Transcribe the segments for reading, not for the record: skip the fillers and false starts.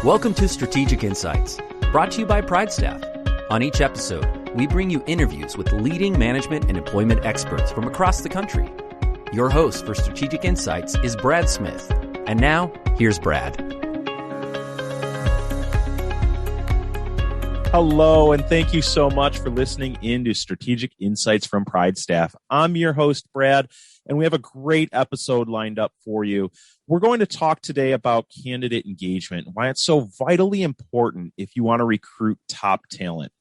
Welcome to Strategic Insights, brought to you by PrideStaff. On each episode, we bring you interviews with leading management and employment experts from across the country. Your host for Strategic Insights is Brad Smith. And now, here's Brad. Hello, and thank you so much for listening in to Strategic Insights from PrideStaff. I'm your host, Brad, and we have a great episode lined up for you. We're going to talk today about candidate engagement, why it's so vitally important if you want to recruit top talent.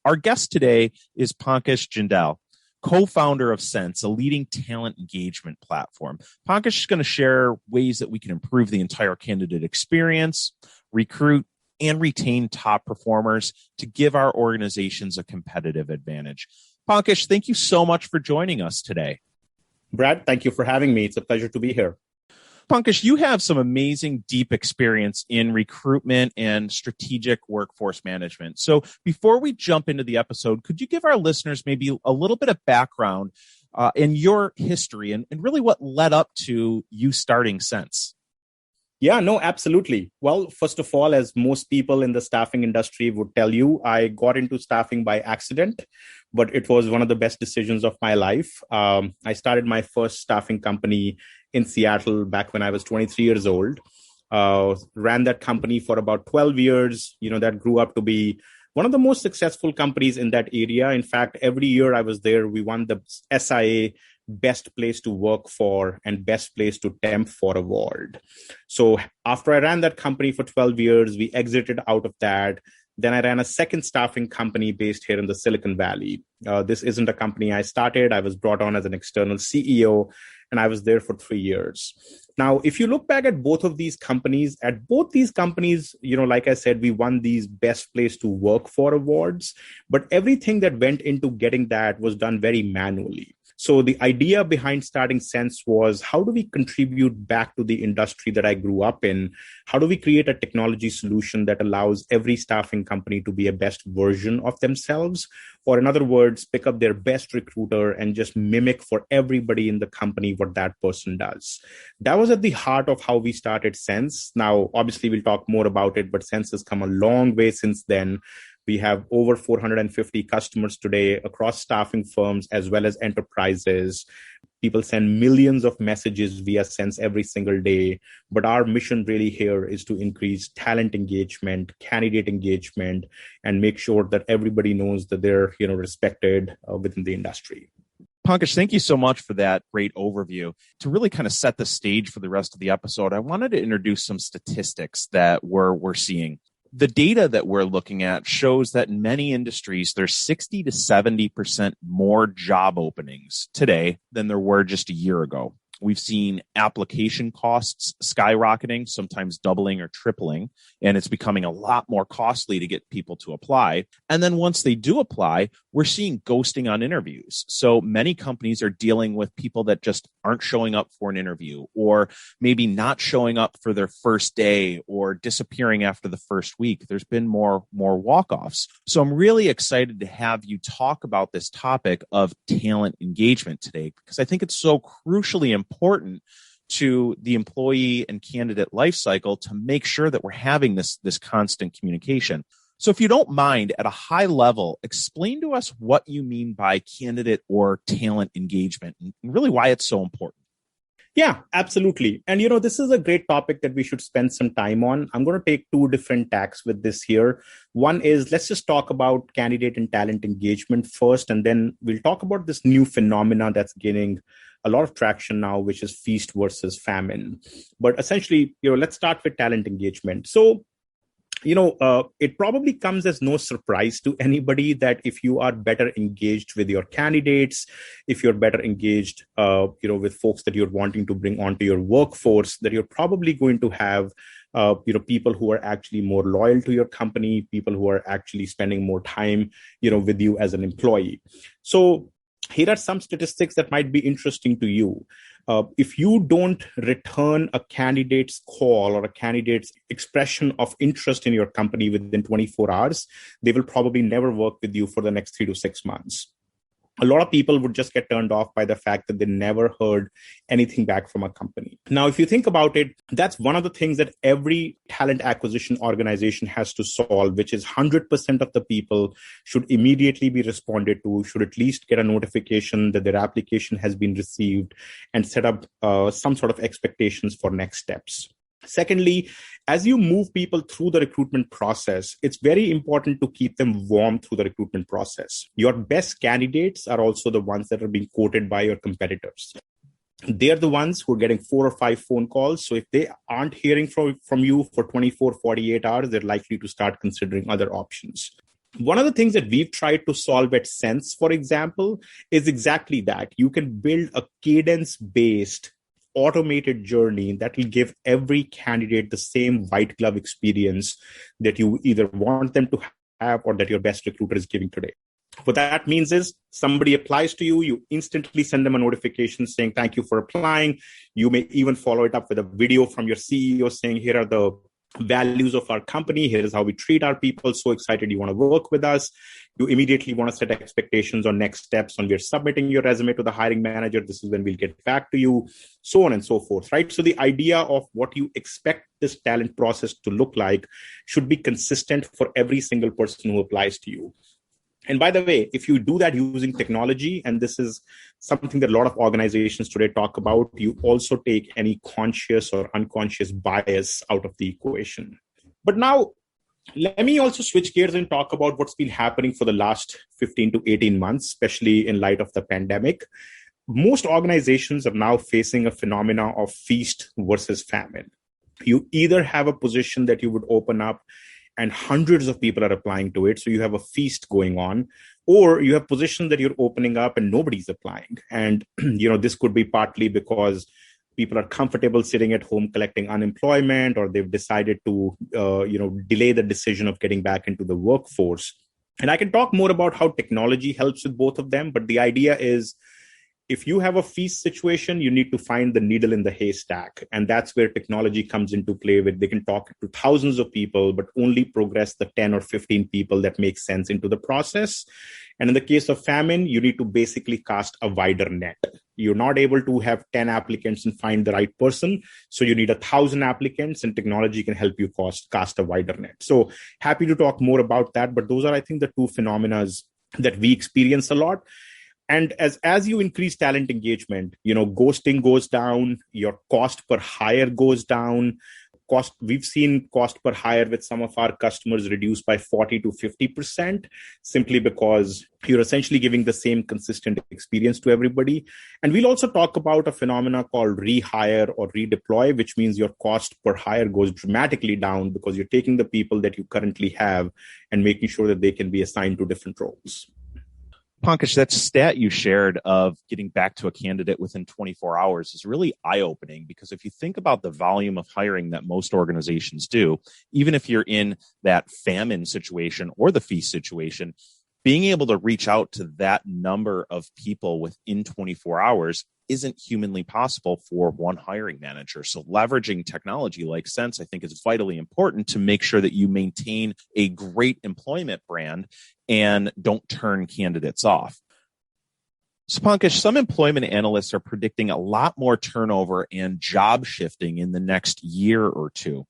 Our guest today is Pankaj Jindal, co-founder of Sense, a leading talent engagement platform. Pankaj is going to share ways that we can improve the entire candidate experience, recruit, and retain top performers to give our organizations a competitive advantage. Pankaj, thank you so much for joining us today. Brad, thank you for having me. It's a pleasure to be here. Pankaj, you have some amazing deep experience in recruitment and strategic workforce management. So before we jump into the episode, could you give our listeners maybe a little bit of background in your history and really what led up to you starting Sense? Yeah, no, absolutely. Well, first of all, as most people in the staffing industry would tell you, I got into staffing by accident, but it was one of the best decisions of my life. I started my first staffing company in Seattle back when I was 23 years old. Ran that company for about 12 years. That grew up to be one of the most successful companies in that area. In fact, every year I was there, we won the SIA Best Place to Work For and Best Place to Temp For award. So after I ran that company for 12 years, we exited out of that. Then I ran a second staffing company based here in the Silicon Valley. This isn't a company I started. I was brought on as an external CEO, and I was there for 3 years. Now, if you look back at both of these companies, like I said, we won these Best Place to Work For awards, but everything that went into getting that was done very manually. So the idea behind starting Sense was, how do we contribute back to the industry that I grew up in? How do we create a technology solution that allows every staffing company to be a best version of themselves? Or in other words, pick up their best recruiter and just mimic for everybody in the company what that person does. That was at the heart of how we started Sense. Now, obviously, we'll talk more about it, but Sense has come a long way since then. We have over 450 customers today across staffing firms as well as enterprises. People send millions of messages via Sense every single day. But our mission really here is to increase talent engagement, candidate engagement, and make sure that everybody knows that they're respected within the industry. Pankaj, thank you so much for that great overview. To really kind of set the stage for the rest of the episode, I wanted to introduce some statistics that we're seeing. The data that we're looking at shows that in many industries, there's 60 to 70% more job openings today than there were just a year ago. We've seen application costs skyrocketing, sometimes doubling or tripling, and it's becoming a lot more costly to get people to apply. And then once they do apply, we're seeing ghosting on interviews. So many companies are dealing with people that just aren't showing up for an interview, or maybe not showing up for their first day, or disappearing after the first week. There's been more walk-offs. So I'm really excited to have you talk about this topic of talent engagement today, because I think it's so crucially important to the employee and candidate lifecycle to make sure that we're having this constant communication. So if you don't mind, at a high level, explain to us what you mean by candidate or talent engagement and really why it's so important. Yeah, absolutely. And, this is a great topic that we should spend some time on. I'm going to take two different tacks with this here. One is, let's just talk about candidate and talent engagement first, and then we'll talk about this new phenomena that's gaining a lot of traction now, which is feast versus famine. But essentially, let's start with talent engagement. So, it probably comes as no surprise to anybody that if you are better engaged with your candidates, if you're better engaged, with folks that you're wanting to bring onto your workforce, that you're probably going to have, people who are actually more loyal to your company, people who are actually spending more time, with you as an employee. So here are some statistics that might be interesting to you. If you don't return a candidate's call or a candidate's expression of interest in your company within 24 hours, they will probably never work with you for the next 3 to 6 months. a lot of people would just get turned off by the fact that they never heard anything back from a company. Now, if you think about it, that's one of the things that every talent acquisition organization has to solve, which is 100% of the people should immediately be responded to, should at least get a notification that their application has been received, and set up some sort of expectations for next steps. Secondly, as you move people through the recruitment process, it's very important to keep them warm through the recruitment process. Your best candidates are also the ones that are being quoted by your competitors. They're the ones who are getting 4 or 5 phone calls. So if they aren't hearing from you for 24, 48 hours, they're likely to start considering other options. One of the things that we've tried to solve at Sense, for example, is exactly that. You can build a cadence-based automated journey that will give every candidate the same white glove experience that you either want them to have or that your best recruiter is giving today. What that means is somebody applies to you, you instantly send them a notification saying, thank you for applying. You may even follow it up with a video from your CEO saying, here are the values of our company. Here is how we treat our people. So excited you want to work with us. You immediately want to set expectations on next steps on we're submitting your resume to the hiring manager. This is when we'll get back to you, so on and so forth, right? So the idea of what you expect this talent process to look like should be consistent for every single person who applies to you. And by the way, if you do that using technology, and this is something that a lot of organizations today talk about, you also take any conscious or unconscious bias out of the equation. But now, let me also switch gears and talk about what's been happening for the last 15 to 18 months, especially in light of the pandemic. Most organizations are now facing a phenomena of feast versus famine. You either have a position that you would open up and hundreds of people are applying to it, so you have a feast going on, or you have positions that you're opening up and nobody's applying. And this could be partly because people are comfortable sitting at home collecting unemployment, or they've decided to delay the decision of getting back into the workforce. And I can talk more about how technology helps with both of them, but the idea is, if you have a feast situation, you need to find the needle in the haystack. And that's where technology comes into play, where they can talk to thousands of people, but only progress the 10 or 15 people that make sense into the process. And in the case of famine, you need to basically cast a wider net. You're not able to have 10 applicants and find the right person. So you need 1,000 applicants, and technology can help you cast a wider net. So happy to talk more about that. But those are, I think, the two phenomena that we experience a lot. And as you increase talent engagement, ghosting goes down, your cost per hire goes down. We've seen cost per hire with some of our customers reduced by 40 to 50%, simply because you're essentially giving the same consistent experience to everybody. And we'll also talk about a phenomena called rehire or redeploy, which means your cost per hire goes dramatically down because you're taking the people that you currently have and making sure that they can be assigned to different roles. Pankaj, that stat you shared of getting back to a candidate within 24 hours is really eye-opening, because if you think about the volume of hiring that most organizations do, even if you're in that famine situation or the feast situation, being able to reach out to that number of people within 24 hours isn't humanly possible for one hiring manager. So leveraging technology like Sense, I think, is vitally important to make sure that you maintain a great employment brand and don't turn candidates off. So Pankaj, some employment analysts are predicting a lot more turnover and job shifting in the next year or two.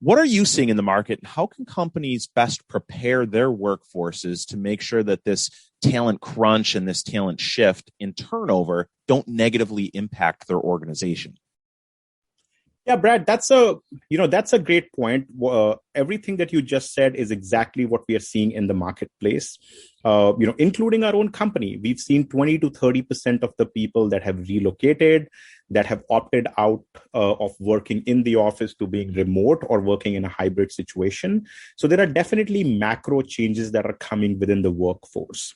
What are you seeing in the market, and how can companies best prepare their workforces to make sure that this talent crunch and this talent shift in turnover don't negatively impact their organization? Yeah, Brad, that's a great point. Everything that you just said is exactly what we are seeing in the marketplace. Including our own company, we've seen 20 to 30% of the people that have relocated, that have opted out of working in the office to being remote or working in a hybrid situation. So there are definitely macro changes that are coming within the workforce.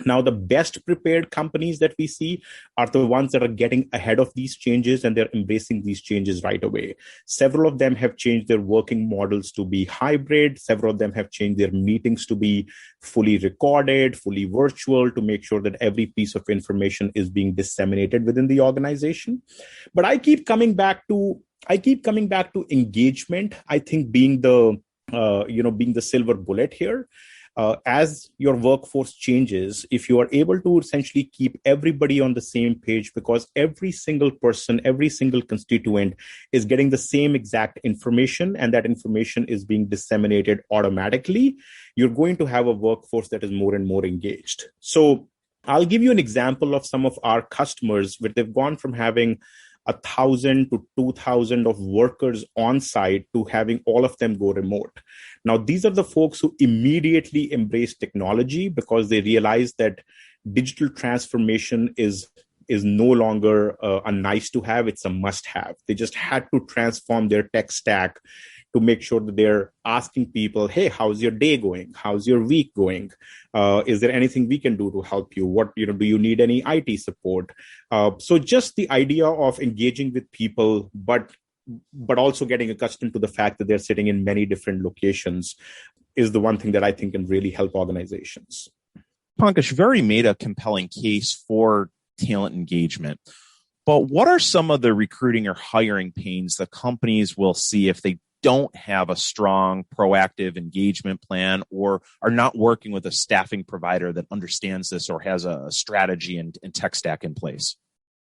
Now, the best prepared companies that we see are the ones that are getting ahead of these changes, and they're embracing these changes right away. Several of them have changed their working models to be hybrid. Several of them have changed their meetings to be fully recorded, fully virtual, to make sure that every piece of information is being disseminated within the organization. But I keep coming back to engagement, I think, being the silver bullet here. As your workforce changes, if you are able to essentially keep everybody on the same page, because every single person, every single constituent is getting the same exact information, and that information is being disseminated automatically, you're going to have a workforce that is more and more engaged. So I'll give you an example of some of our customers where they've gone from having 1,000 to 2,000 of workers on site to having all of them go remote. Now, these are the folks who immediately embrace technology because they realize that digital transformation is no longer a nice to have, it's a must have. They just had to transform their tech stack to make sure that they're asking people, hey, how's your day going? How's your week going? Is there anything we can do to help you? What, do you need any IT support? So just the idea of engaging with people, but also getting accustomed to the fact that they're sitting in many different locations is the one thing that I think can really help organizations. Pankaj, you've already made a compelling case for talent engagement. But what are some of the recruiting or hiring pains that companies will see if they don't have a strong, proactive engagement plan or are not working with a staffing provider that understands this or has a strategy and tech stack in place?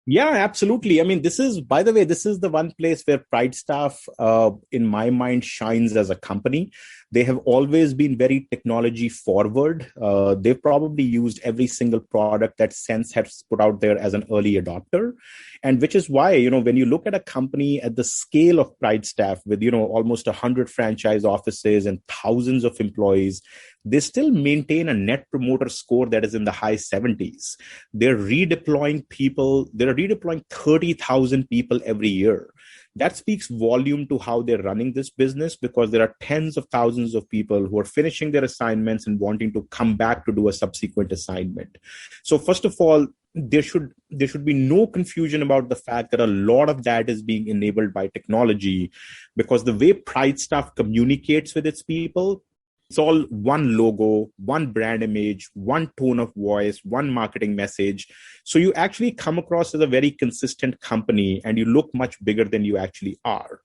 Yeah, absolutely. I mean, by the way, this is the one place where PrideStaff, in my mind, shines as a company. They have always been very technology forward. They've probably used every single product that Sense has put out there as an early adopter. And which is why, when you look at a company at the scale of PrideStaff with, almost 100 franchise offices and thousands of employees, they still maintain a net promoter score that is in the high 70s. They're redeploying people. They're redeploying 30,000 people every year. That speaks volume to how they're running this business, because there are tens of thousands of people who are finishing their assignments and wanting to come back to do a subsequent assignment. So first of all, there should be no confusion about the fact that a lot of that is being enabled by technology, because the way PrideStaff communicates with its people, it's all one logo, one brand image, one tone of voice, one marketing message. So you actually come across as a very consistent company and you look much bigger than you actually are.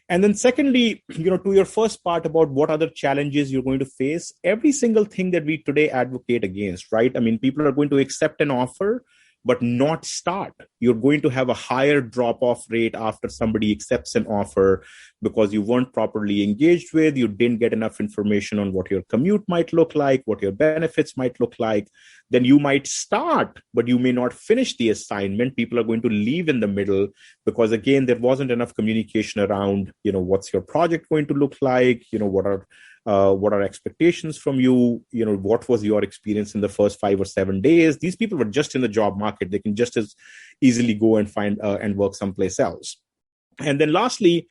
And then secondly, to your first part about what other challenges you're going to face, every single thing that we today advocate against, right? I mean, people are going to accept an offer, but not start. You're going to have a higher drop-off rate after somebody accepts an offer because you weren't properly engaged with, you didn't get enough information on what your commute might look like, what your benefits might look like. Then you might start, but you may not finish the assignment. People are going to leave in the middle because, again, there wasn't enough communication around, what's your project going to look like, what are expectations from you, what was your experience in the first 5 or 7 days. These people were just in the job market. They can just as easily go and find and work someplace else. And then lastly,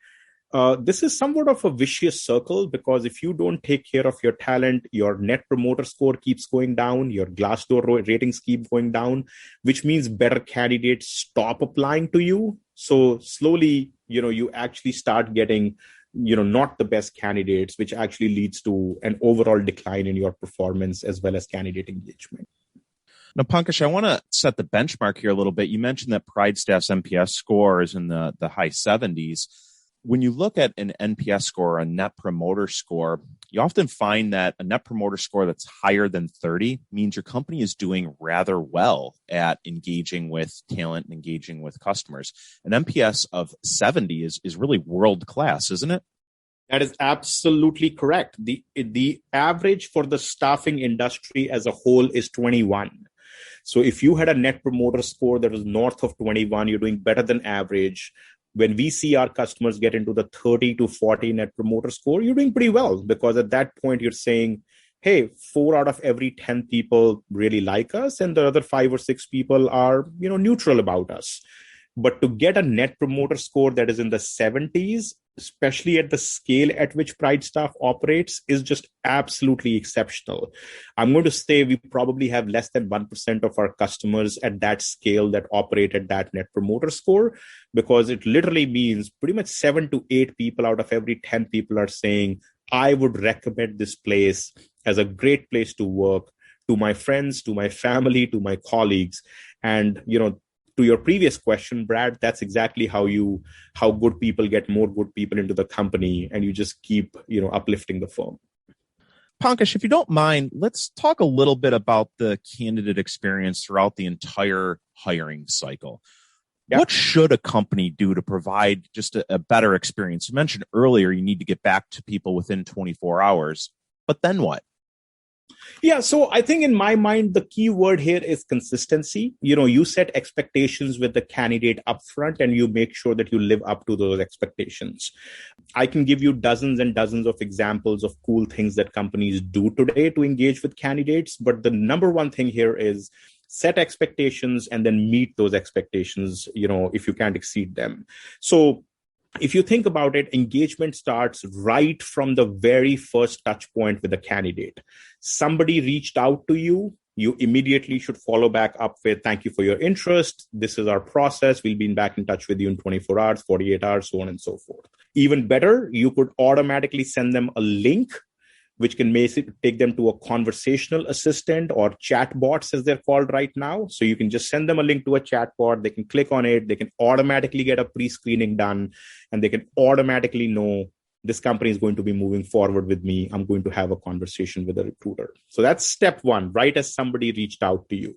this is somewhat of a vicious circle, because if you don't take care of your talent, your net promoter score keeps going down, your Glassdoor ratings keep going down, which means better candidates stop applying to you. So slowly, you actually start getting not the best candidates, which actually leads to an overall decline in your performance as well as candidate engagement. Now, Pankaj, I want to set the benchmark here a little bit. You mentioned that PrideStaff's NPS score is in the high 70s. When you look at an NPS score, a net promoter score, you often find that a net promoter score that's higher than 30 means your company is doing rather well at engaging with talent and engaging with customers. An NPS of 70 is really world-class, isn't it? That is absolutely correct. The average for the staffing industry as a whole is 21. So if you had a net promoter score that was north of 21, you're doing better than average. When we see our customers get into the 30 to 40 net promoter score, you're doing pretty well, because at that point you're saying, hey, 4 out of every 10 people really like us, and the other 5 or 6 people are, neutral about us. But to get a net promoter score that is in the 70s, especially at the scale at which PrideStaff operates, is just absolutely exceptional. I'm going to say we probably have less than 1% of our customers at that scale that operate at that net promoter score, because it literally means pretty much 7 to 8 people out of every 10 people are saying, I would recommend this place as a great place to work to my friends, to my family, to my colleagues. And, to your previous question, Brad, that's exactly how good people get more good people into the company, and you just keep, uplifting the firm. Pankaj, if you don't mind, let's talk a little bit about the candidate experience throughout the entire hiring cycle. Yeah. What should a company do to provide just a better experience? You mentioned earlier you need to get back to people within 24 hours, but then what? Yeah, so I think in my mind, the key word here is consistency. You set expectations with the candidate upfront and you make sure that you live up to those expectations. I can give you dozens and dozens of examples of cool things that companies do today to engage with candidates. But the number one thing here is set expectations and then meet those expectations, if you can't exceed them. So if you think about it, engagement starts right from the very first touch point with the candidate. Somebody reached out to you. You immediately should follow back up with, thank you for your interest. This is our process. We'll be back in touch with you in 24 hours, 48 hours, so on and so forth. Even better, you could automatically send them a link which can take them to a conversational assistant or chatbots as they're called right now. So you can just send them a link to a chatbot. They can click on it. They can automatically get a pre-screening done and they can automatically know this company is going to be moving forward with me. I'm going to have a conversation with a recruiter. So that's step one, right as somebody reached out to you.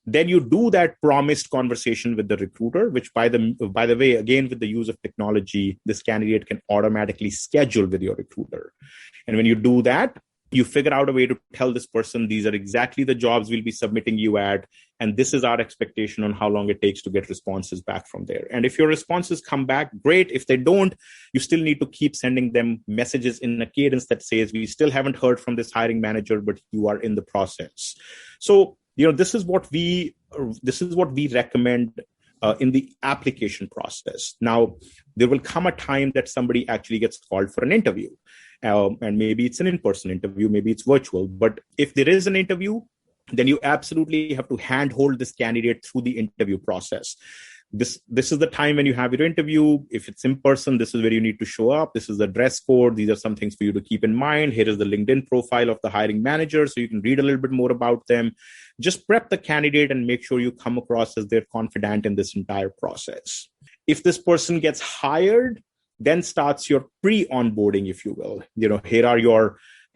Then you do that promised conversation with the recruiter, which by the way, again, with the use of technology, this candidate can automatically schedule with your recruiter. And when you do that, you figure out a way to tell this person, these are exactly the jobs we'll be submitting you at. And this is our expectation on how long it takes to get responses back from there. And if your responses come back, great. If they don't, you still need to keep sending them messages in a cadence that says, we still haven't heard from this hiring manager, but you are in the process. So, this is what we recommend in the application process. Now, there will come a time that somebody actually gets called for an interview. And maybe it's an in-person interview, maybe it's virtual. But if there is an interview, then you absolutely have to handhold this candidate through the interview process. This is the time when you have your interview. If it's in person, this is where you need to show up. This is the dress code. These are some things for you to keep in mind. Here is the LinkedIn profile of the hiring manager, so you can read a little bit more about them. Just prep the candidate and make sure you come across as they're confident in this entire process. If this person gets hired, then starts your pre-onboarding, if you will.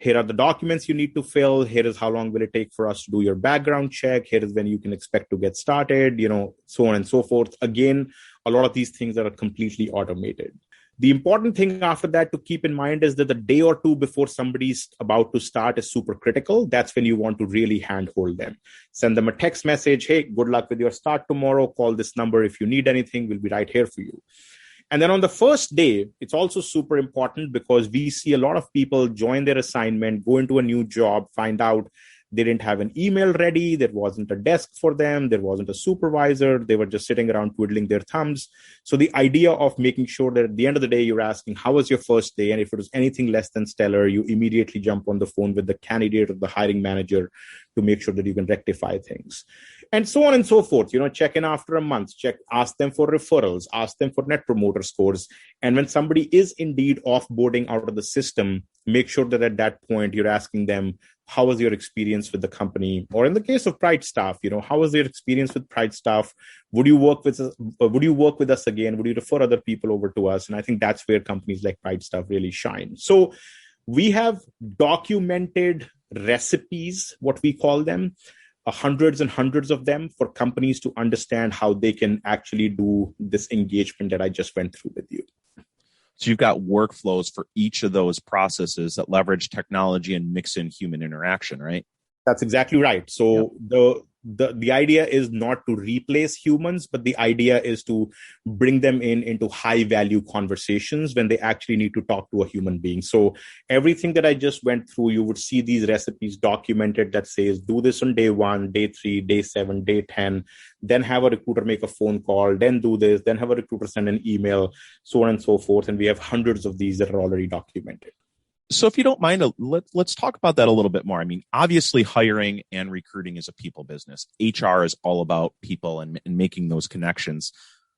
Here are the documents you need to fill. Here is how long will it take for us to do your background check. Here is when you can expect to get started, so on and so forth. Again, a lot of these things are completely automated. The important thing after that to keep in mind is that the day or two before somebody's about to start is super critical. That's when you want to really handhold them. Send them a text message. Hey, good luck with your start tomorrow. Call this number if you need anything. We'll be right here for you. And then on the first day, it's also super important because we see a lot of people join their assignment, go into a new job, find out they didn't have an email ready. There wasn't a desk for them. There wasn't a supervisor. They were just sitting around twiddling their thumbs. So the idea of making sure that at the end of the day, you're asking, how was your first day? And if it was anything less than stellar, you immediately jump on the phone with the candidate or the hiring manager to make sure that you can rectify things. And so on and so forth. Check in after a month, ask them for referrals, ask them for net promoter scores. And when somebody is indeed offboarding out of the system, make sure that at that point you're asking them, how was your experience with the company? Or in the case of PrideStaff, how was your experience with PrideStaff? Would you work with us again? Would you refer other people over to us? And I think that's where companies like PrideStaff really shine. So we have documented recipes, what we call them, hundreds and hundreds of them for companies to understand how they can actually do this engagement that I just went through with you. So you've got workflows for each of those processes that leverage technology and mix in human interaction, right? That's exactly right. So the idea is not to replace humans, but the idea is to bring them into high value conversations when they actually need to talk to a human being. So everything that I just went through, you would see these recipes documented that says, do this on day 1, day 3, day 7, day 10, then have a recruiter make a phone call, then do this, then have a recruiter send an email, so on and so forth. And we have hundreds of these that are already documented. So if you don't mind, let's talk about that a little bit more. I mean, obviously hiring and recruiting is a people business. HR is all about people and making those connections.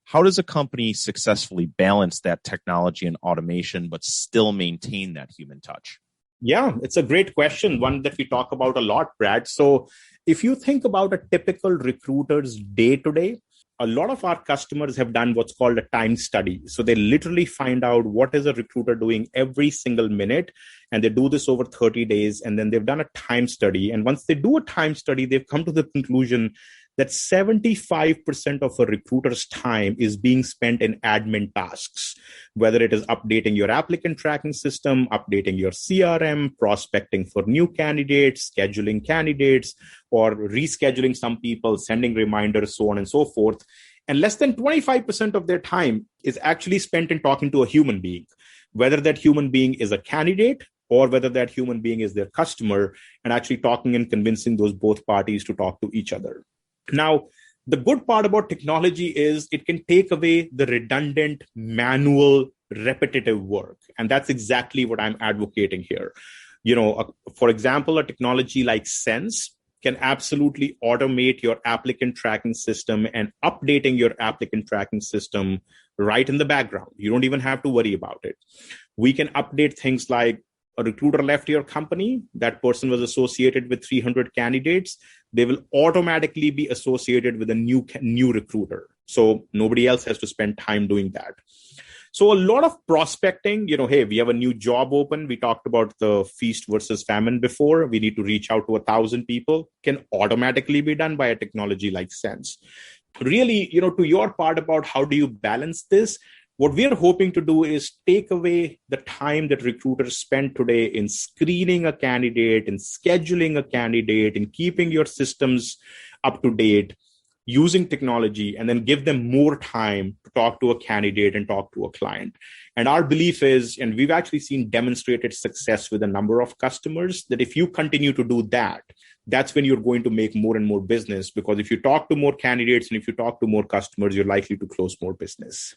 How does a company successfully balance that technology and automation, but still maintain that human touch? Yeah, it's a great question, one that we talk about a lot, Brad. So if you think about a typical recruiter's day to day, a lot of our customers have done what's called a time study. So they literally find out what is a recruiter doing every single minute, and they do this over 30 days, and then they've done a time study. And once they do a time study, they've come to the conclusion that 75% of a recruiter's time is being spent in admin tasks, whether it is updating your applicant tracking system, updating your CRM, prospecting for new candidates, scheduling candidates, or rescheduling some people, sending reminders, so on and so forth. And less than 25% of their time is actually spent in talking to a human being, whether that human being is a candidate or whether that human being is their customer, and actually talking and convincing those both parties to talk to each other. Now, the good part about technology is it can take away the redundant, manual, repetitive work. And that's exactly what I'm advocating here. For example, a technology like Sense can absolutely automate your applicant tracking system and updating your applicant tracking system right in the background. You don't even have to worry about it. We can update things like a recruiter left your company, that person was associated with 300 candidates, they will automatically be associated with a new recruiter. So nobody else has to spend time doing that. So a lot of prospecting, hey, we have a new job open. We talked about the feast versus famine before. We need to reach out to 1,000 people, can automatically be done by a technology like Sense. Really, to your part about how do you balance this, what we're hoping to do is take away the time that recruiters spend today in screening a candidate, in scheduling a candidate, in keeping your systems up to date, using technology, and then give them more time to talk to a candidate and talk to a client. And our belief is, and we've actually seen demonstrated success with a number of customers, that if you continue to do that, that's when you're going to make more and more business, because if you talk to more candidates and if you talk to more customers, you're likely to close more business.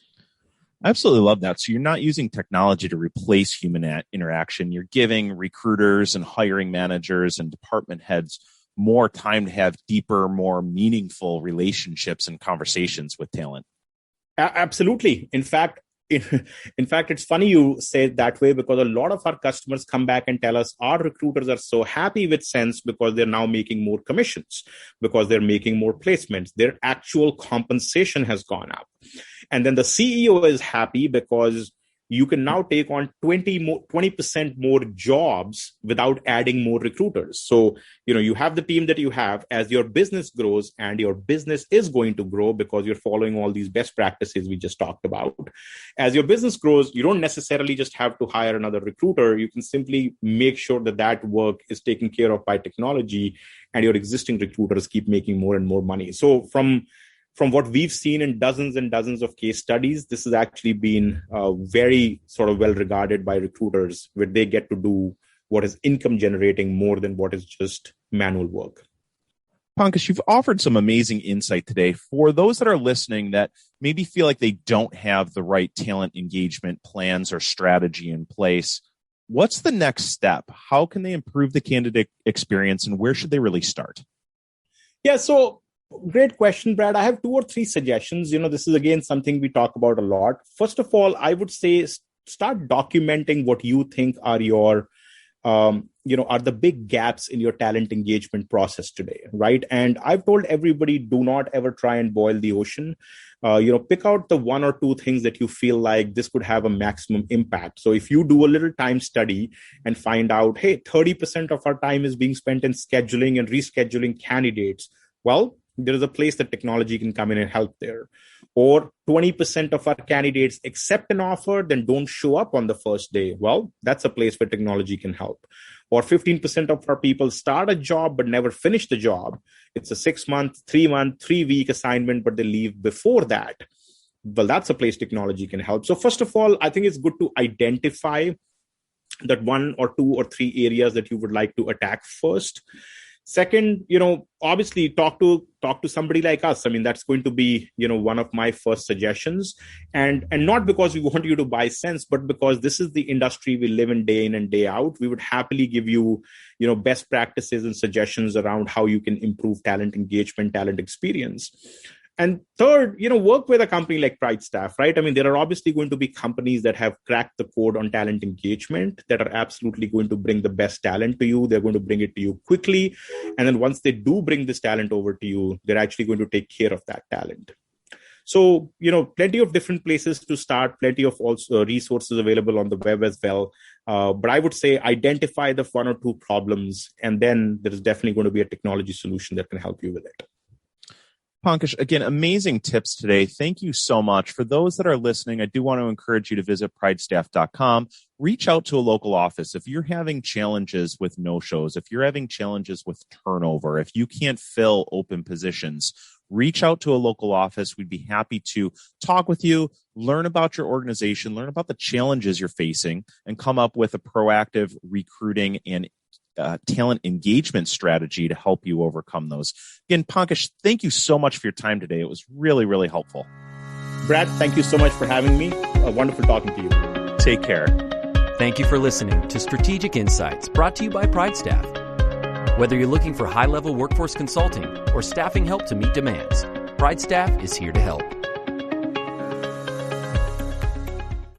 I absolutely love that. So you're not using technology to replace human interaction. You're giving recruiters and hiring managers and department heads more time to have deeper, more meaningful relationships and conversations with talent. Absolutely. In fact, it's funny you say it that way, because a lot of our customers come back and tell us our recruiters are so happy with Sense because they're now making more commissions, because they're making more placements. Their actual compensation has gone up. And then the CEO is happy because you can now take on 20% more jobs without adding more recruiters. So, you have the team that you have. As your business grows, and your business is going to grow because you're following all these best practices we just talked about. As your business grows, you don't necessarily just have to hire another recruiter. You can simply make sure that work is taken care of by technology, and your existing recruiters keep making more and more money. So from what we've seen in dozens and dozens of case studies, this has actually been very sort of well regarded by recruiters, where they get to do what is income generating more than what is just manual work. Pankaj, you've offered some amazing insight today. For those that are listening that maybe feel like they don't have the right talent engagement plans or strategy in place, what's the next step? How can they improve the candidate experience, and where should they really start? Yeah, so great question, Brad. I have 2 or 3 suggestions. This is again something we talk about a lot. First of all, I would say start documenting what you think are your are the big gaps in your talent engagement process today, right? And I've told everybody, do not ever try and boil the ocean. Pick out the 1 or 2 things that you feel like this could have a maximum impact. So if you do a little time study and find out, hey, 30% of our time is being spent in scheduling and rescheduling candidates, well, there is a place that technology can come in and help there. Or 20% of our candidates accept an offer, then don't show up on the first day. Well, that's a place where technology can help. Or 15% of our people start a job but never finish the job. It's a 6-month, 3-month, 3-week assignment, but they leave before that. Well, that's a place technology can help. So first of all, I think it's good to identify that 1 or 2 or 3 areas that you would like to attack first. Second, obviously talk to somebody like us. I mean, that's going to be, one of my first suggestions, and not because we want you to buy Sense, but because this is the industry we live in and day out. We would happily give you, best practices and suggestions around how you can improve talent engagement, talent experience. And third, work with a company like PrideStaff, right? I mean, there are obviously going to be companies that have cracked the code on talent engagement that are absolutely going to bring the best talent to you. They're going to bring it to you quickly. And then once they do bring this talent over to you, they're actually going to take care of that talent. So, plenty of different places to start, plenty of also resources available on the web as well. But I would say identify the one or two problems, and then there is definitely going to be a technology solution that can help you with it. Pankaj, again, amazing tips today. Thank you so much. For those that are listening, I do want to encourage you to visit PrideStaff.com. Reach out to a local office. If you're having challenges with no-shows, if you're having challenges with turnover, if you can't fill open positions, reach out to a local office. We'd be happy to talk with you, learn about your organization, learn about the challenges you're facing, and come up with a proactive recruiting and talent engagement strategy to help you overcome those. Again, Pankaj, thank you so much for your time today. It was really, really helpful. Brad, thank you so much for having me. Wonderful talking to you. Take care. Thank you for listening to Strategic Insights, brought to you by PrideStaff. Whether you're looking for high-level workforce consulting or staffing help to meet demands, PrideStaff is here to help.